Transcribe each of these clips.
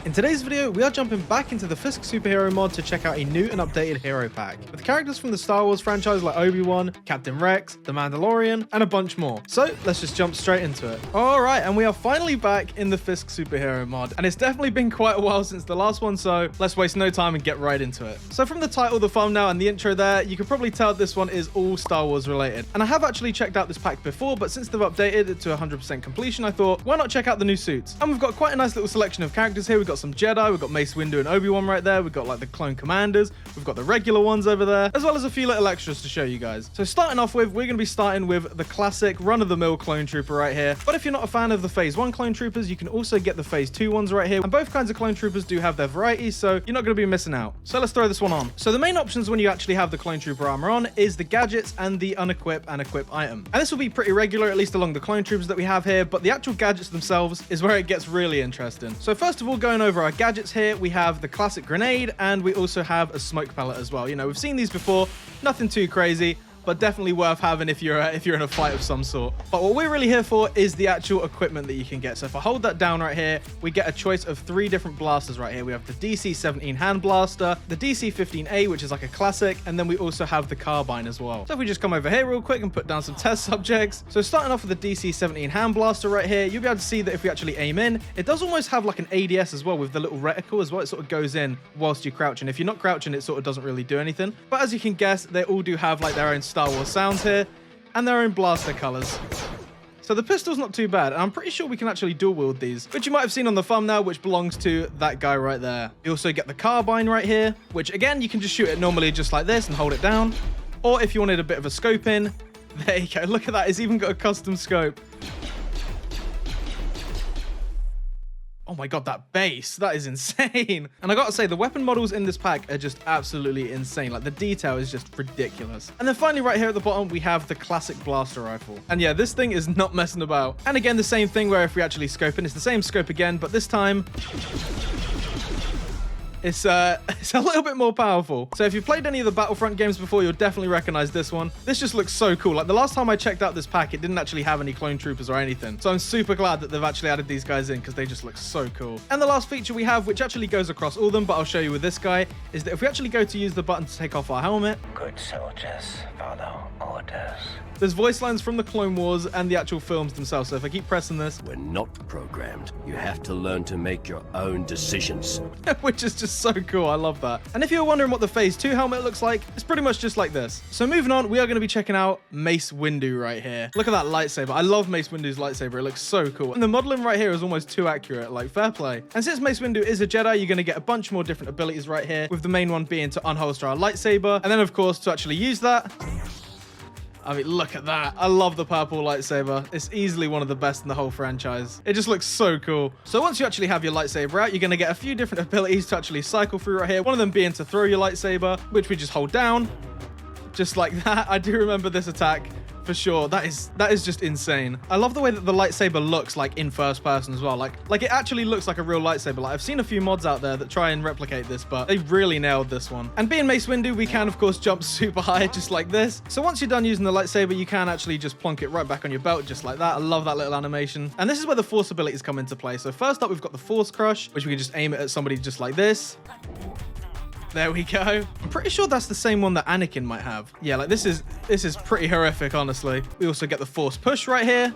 In today's video, we are jumping back into the Fisk Superhero Mod to check out a new and updated hero pack, with characters from the Star Wars franchise like Obi-Wan, Captain Rex, the Mandalorian, and a bunch more. So let's just jump straight into it. Alright, and we are finally back in the Fisk Superhero Mod, and it's definitely been quite a while since the last one, so let's waste no time and get right into it. So from the title, the thumbnail, and the intro there, you can probably tell this one is all Star Wars related. And I have actually checked out this pack before, but since they've updated it to 100% completion, I thought, why not check out the new suits? And we've got quite a nice little selection of characters here. We've got some Jedi, we've got Mace Windu and Obi-Wan right there, we've got like the clone commanders, we've got the regular ones over there, as well as a few little extras to show you guys. So starting off with, we're going to be starting with the classic run-of-the-mill clone trooper right here. But if you're not a fan of the Phase 1 clone troopers, you can also get the Phase 2 ones right here. And both kinds of clone troopers do have their variety, so you're not going to be missing out. So let's throw this one on. So the main options when you actually have the clone trooper armor on is the gadgets and the unequip and equip item. And this will be pretty regular, at least along the clone troopers that we have here, but the actual gadgets themselves is where it gets really interesting. So first of all, going over our gadgets here, we have the classic grenade, and we also have a smoke pellet as well. You know, we've seen these before, nothing too crazy, but definitely worth having if you're in a fight of some sort. But what we're really here for is the actual equipment that you can get. So if I hold that down right here, we get a choice of 3 different blasters right here. We have the DC-17 hand blaster, the DC-15A, which is like a classic, and then we also have the carbine as well. So if we just come over here real quick and put down some test subjects. So starting off with the DC-17 hand blaster right here, you'll be able to see that if we actually aim in, it does almost have like an ADS as well with the little reticle as well. It sort of goes in whilst you're crouching. If you're not crouching, it sort of doesn't really do anything. But as you can guess, they all do have like their own Star Wars sounds here and their own blaster colors. So the pistol's not too bad, and I'm pretty sure we can actually dual wield these, which you might have seen on the thumbnail, which belongs to that guy right there. You also get the carbine right here, which again, you can just shoot it normally just like this and hold it down. Or if you wanted a bit of a scope in, there you go. Look at that, it's even got a custom scope. Oh my god, that base, that is insane. And I gotta say, the weapon models in this pack are just absolutely insane. Like, the detail is just ridiculous. And then finally, right here at the bottom, we have the classic blaster rifle. And yeah, this thing is not messing about. And again, the same thing where if we actually scope in, it's the same scope again, but this time, it's a little bit more powerful. So if you've played any of the Battlefront games before, you'll definitely recognize this one. This just looks so cool. Like, the last time I checked out this pack, it didn't actually have any clone troopers or anything. So I'm super glad that they've actually added these guys in, because they just look so cool. And the last feature we have, which actually goes across all of them, but I'll show you with this guy, is that if we actually go to use the button to take off our helmet, good soldiers follow orders. There's voice lines from the Clone Wars and the actual films themselves. So if I keep pressing this, we're not programmed. You have to learn to make your own decisions. which is just so cool. I love that. And if you were wondering what the Phase 2 helmet looks like, it's pretty much just like this. So moving on, we are going to be checking out Mace Windu right here. Look at that lightsaber. I love Mace Windu's lightsaber. It looks so cool. And the modeling right here is almost too accurate. Like, fair play. And since Mace Windu is a Jedi, you're going to get a bunch more different abilities right here, with the main one being to unholster our lightsaber. And then, of course, to actually use that, I mean, look at that. I love the purple lightsaber. It's easily one of the best in the whole franchise. It just looks so cool. So once you actually have your lightsaber out, you're going to get a few different abilities to actually cycle through right here. One of them being to throw your lightsaber, which we just hold down. Just like that. I do remember this attack for sure. That is just insane. I love the way that the lightsaber looks like in first person as well. Like it actually looks like a real lightsaber. Like, I've seen a few mods out there that try and replicate this, but they really nailed this one. And being Mace Windu, we can of course jump super high just like this. So once you're done using the lightsaber, you can actually just plonk it right back on your belt just like that. I love that little animation. And this is where the Force abilities come into play. So first up, we've got the Force Crush, which we can just aim it at somebody just like this. There we go. I'm pretty sure that's the same one that Anakin might have. Yeah, like this is pretty horrific, honestly. We also get the Force Push right here.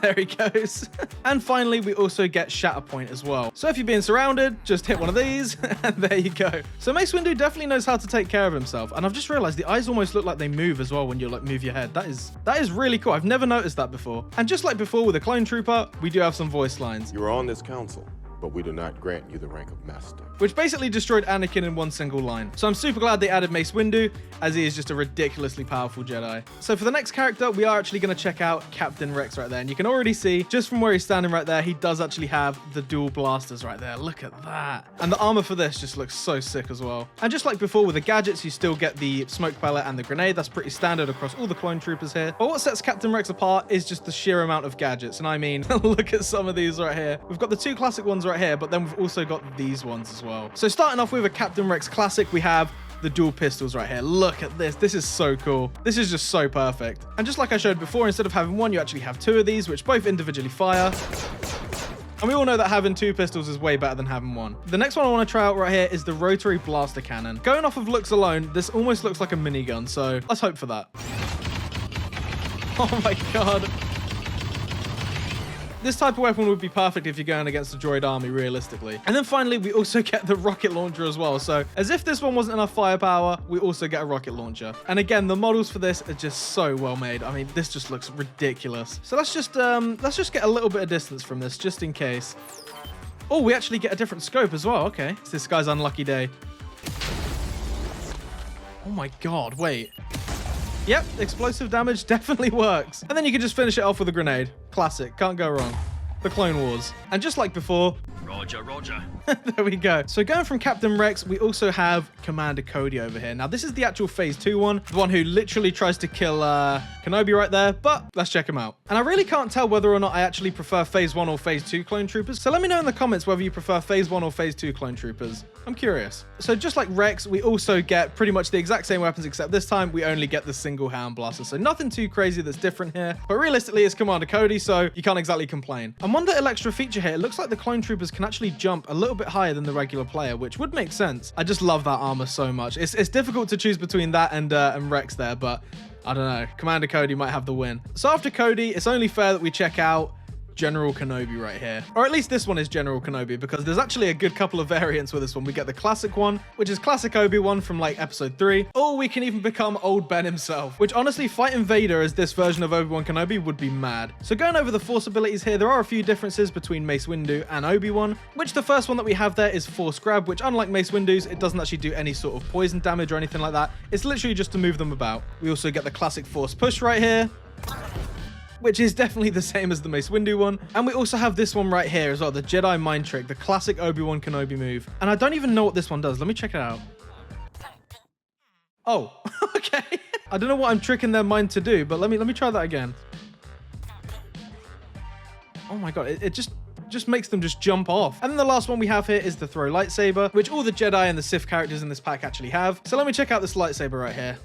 There he goes. And finally, we also get Shatterpoint as well. So if you're being surrounded, just hit one of these, and there you go. So Mace Windu definitely knows how to take care of himself. And I've just realized the eyes almost look like they move as well when you like move your head. That is really cool. I've never noticed that before. And just like before with a clone trooper, we do have some voice lines. You are on this council, but we do not grant you the rank of master. Which basically destroyed Anakin in one single line. So I'm super glad they added Mace Windu, as he is just a ridiculously powerful Jedi. So for the next character, we are actually going to check out Captain Rex right there. And you can already see, just from where he's standing right there, he does actually have the dual blasters right there. Look at that. And the armor for this just looks so sick as well. And just like before with the gadgets, you still get the smoke pellet and the grenade. That's pretty standard across all the clone troopers here. But what sets Captain Rex apart is just the sheer amount of gadgets. And I mean, look at some of these right here. We've got the 2 classic ones right here, but then we've also got these ones as well. So starting off with a Captain Rex classic, we have the dual pistols right here. Look at this. This is so cool. This is just so perfect. And just like I showed before, instead of having one, you actually have 2 of these, which both individually fire. And we all know that having 2 pistols is way better than having 1. The next one I want to try out right here is the rotary blaster cannon. Going off of looks alone, this almost looks like a minigun, so let's hope for that. Oh my god. This type of weapon would be perfect if you're going against a droid army, realistically. And then finally, we also get the rocket launcher as well. So as if this one wasn't enough firepower, we also get a rocket launcher. And again, the models for this are just so well made. I mean, this just looks ridiculous. So let's just get a little bit of distance from this, just in case. Oh, we actually get a different scope as well. Okay, it's this guy's unlucky day. Oh my god, wait. Yep, explosive damage definitely works. And then you can just finish it off with a grenade. Classic, can't go wrong. The Clone Wars. And just like before... Roger, roger. There we go. So going from Captain Rex, we also have Commander Cody over here. Now, this is the actual Phase 2 one. The one who literally tries to kill Kenobi right there. But let's check him out. And I really can't tell whether or not I actually prefer Phase 1 or Phase 2 Clone Troopers. So let me know in the comments whether you prefer Phase 1 or Phase 2 Clone Troopers. I'm curious. So just like Rex, we also get pretty much the exact same weapons, except this time we only get the single hand blaster. So nothing too crazy that's different here. But realistically, it's Commander Cody, so you can't exactly complain. And one little extra feature here, it looks like the Clone Troopers can actually jump a little bit higher than the regular player, which would make sense. I just love that armor so much. It's difficult to choose between that and Rex there, but I don't know. Commander Cody might have the win. So after Cody, it's only fair that we check out General Kenobi right here. Or at least this one is General Kenobi, because there's actually a good couple of variants with this one. We get the classic one, which is classic Obi-Wan from like episode 3. Or we can even become old Ben himself, which honestly, fighting Vader as this version of Obi-Wan Kenobi would be mad. So going over the Force abilities here, there are a few differences between Mace Windu and Obi-Wan, which the first one that we have there is Force Grab, which unlike Mace Windu's, it doesn't actually do any sort of poison damage or anything like that. It's literally just to move them about. We also get the classic Force Push right here, which is definitely the same as the Mace Windu one. And we also have this one right here as well, the Jedi Mind Trick, the classic Obi-Wan Kenobi move. And I don't even know what this one does. Let me check it out. Oh, okay. I don't know what I'm tricking their mind to do, but let me try that again. Oh my god, it just makes them just jump off. And then the last one we have here is the Throw Lightsaber, which all the Jedi and the Sith characters in this pack actually have. So let me check out this lightsaber right here.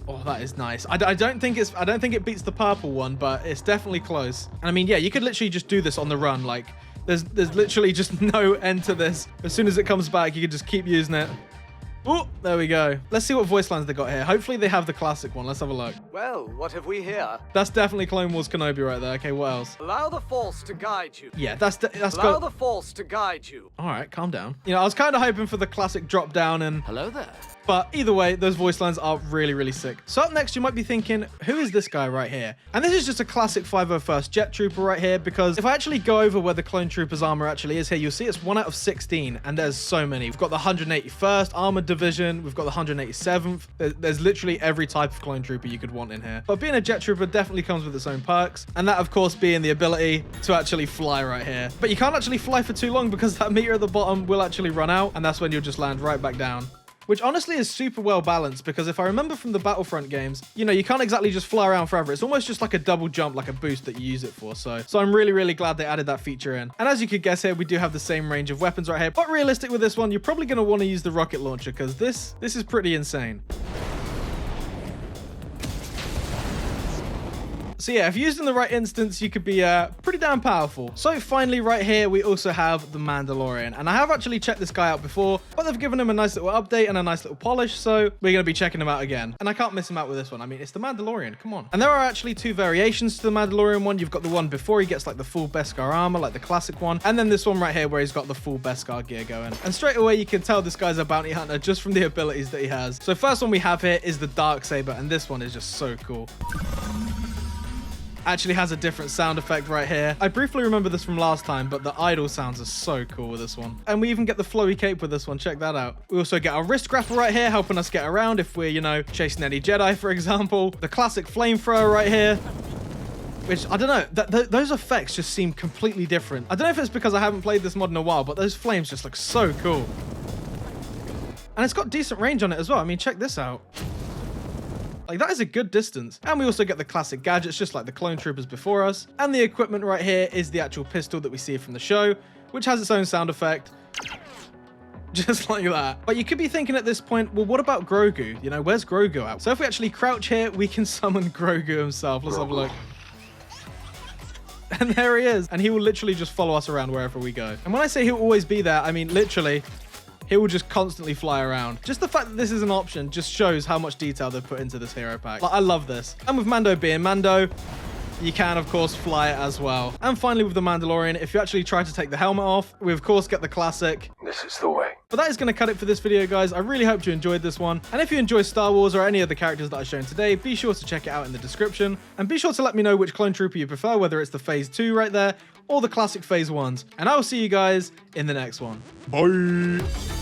Oh, that is nice. I don't think it beats the purple one, but it's definitely close. And I mean, yeah, you could literally just do this on the run. Like, there's literally just no end to this. As soon as it comes back, you can just keep using it. Oh, there we go. Let's see what voice lines they got here. Hopefully they have the classic one. Let's have a look. Well, what have we here? That's definitely Clone Wars Kenobi right there. Okay, what else? Allow the Force to guide you. Yeah, that's Allow the Force to guide you. All right, calm down. You know, I was kind of hoping for the classic drop down and... Hello there. But either way, those voice lines are really, really sick. So up next, you might be thinking, who is this guy right here? And this is just a classic 501st Jet Trooper right here, because if I actually go over where the Clone Troopers armor actually is here, you'll see it's 1 out of 16, and there's so many. We've got the 181st Armored Division, we've got the 187th. There's literally every type of Clone Trooper you could want in here. But being a Jet Trooper definitely comes with its own perks, and that, of course, being the ability to actually fly right here. But you can't actually fly for too long, because that meter at the bottom will actually run out, and that's when you'll just land right back down. Which honestly is super well balanced, because if I remember from the Battlefront games, you know, you can't exactly just fly around forever. It's almost just like a double jump, like a boost that you use it for. So I'm really, really glad they added that feature in. And as you could guess here, we do have the same range of weapons right here. But realistic with this one, you're probably going to want to use the rocket launcher, because this is pretty insane. So yeah, if used in the right instance, you could be pretty damn powerful. So finally right here, we also have the Mandalorian. And I have actually checked this guy out before, but they've given him a nice little update and a nice little polish. So we're going to be checking him out again. And I can't miss him out with this one. I mean, it's the Mandalorian, come on. And there are actually 2 variations to the Mandalorian one. You've got the one before he gets like the full Beskar armor, like the classic one. And then this one right here where he's got the full Beskar gear going. And straight away, you can tell this guy's a bounty hunter just from the abilities that he has. So first one we have here is the Darksaber. And this one is just so cool. Actually has a different sound effect right here. I briefly remember this from last time, but the idle sounds are so cool with this one. And we even get the flowy cape with this one. Check that out. We also get our wrist grapple right here, helping us get around if we're, you know, chasing any Jedi, for example. The classic flamethrower right here, which, I don't know, those effects just seem completely different. I don't know if it's because I haven't played this mod in a while, but those flames just look so cool. And it's got decent range on it as well. I mean, check this out. Like, that is a good distance. And we also get the classic gadgets, just like the Clone Troopers before us. And the equipment right here is the actual pistol that we see from the show, which has its own sound effect. Just like that. But you could be thinking at this point, well, what about Grogu? You know, where's Grogu at? So if we actually crouch here, we can summon Grogu himself. Let's have a look. And there he is. And he will literally just follow us around wherever we go. And when I say he'll always be there, I mean literally, he will just constantly fly around. Just the fact that this is an option just shows how much detail they've put into this hero pack. Like, I love this. And with Mando being Mando, you can, of course, fly it as well. And finally, with the Mandalorian, if you actually try to take the helmet off, we, of course, get the classic. This is the way. But that is going to cut it for this video, guys. I really hope you enjoyed this one. And if you enjoy Star Wars or any of the characters that I've shown today, be sure to check it out in the description. And be sure to let me know which clone trooper you prefer, whether it's the Phase 2 right there or the classic Phase 1s. And I will see you guys in the next one. Bye!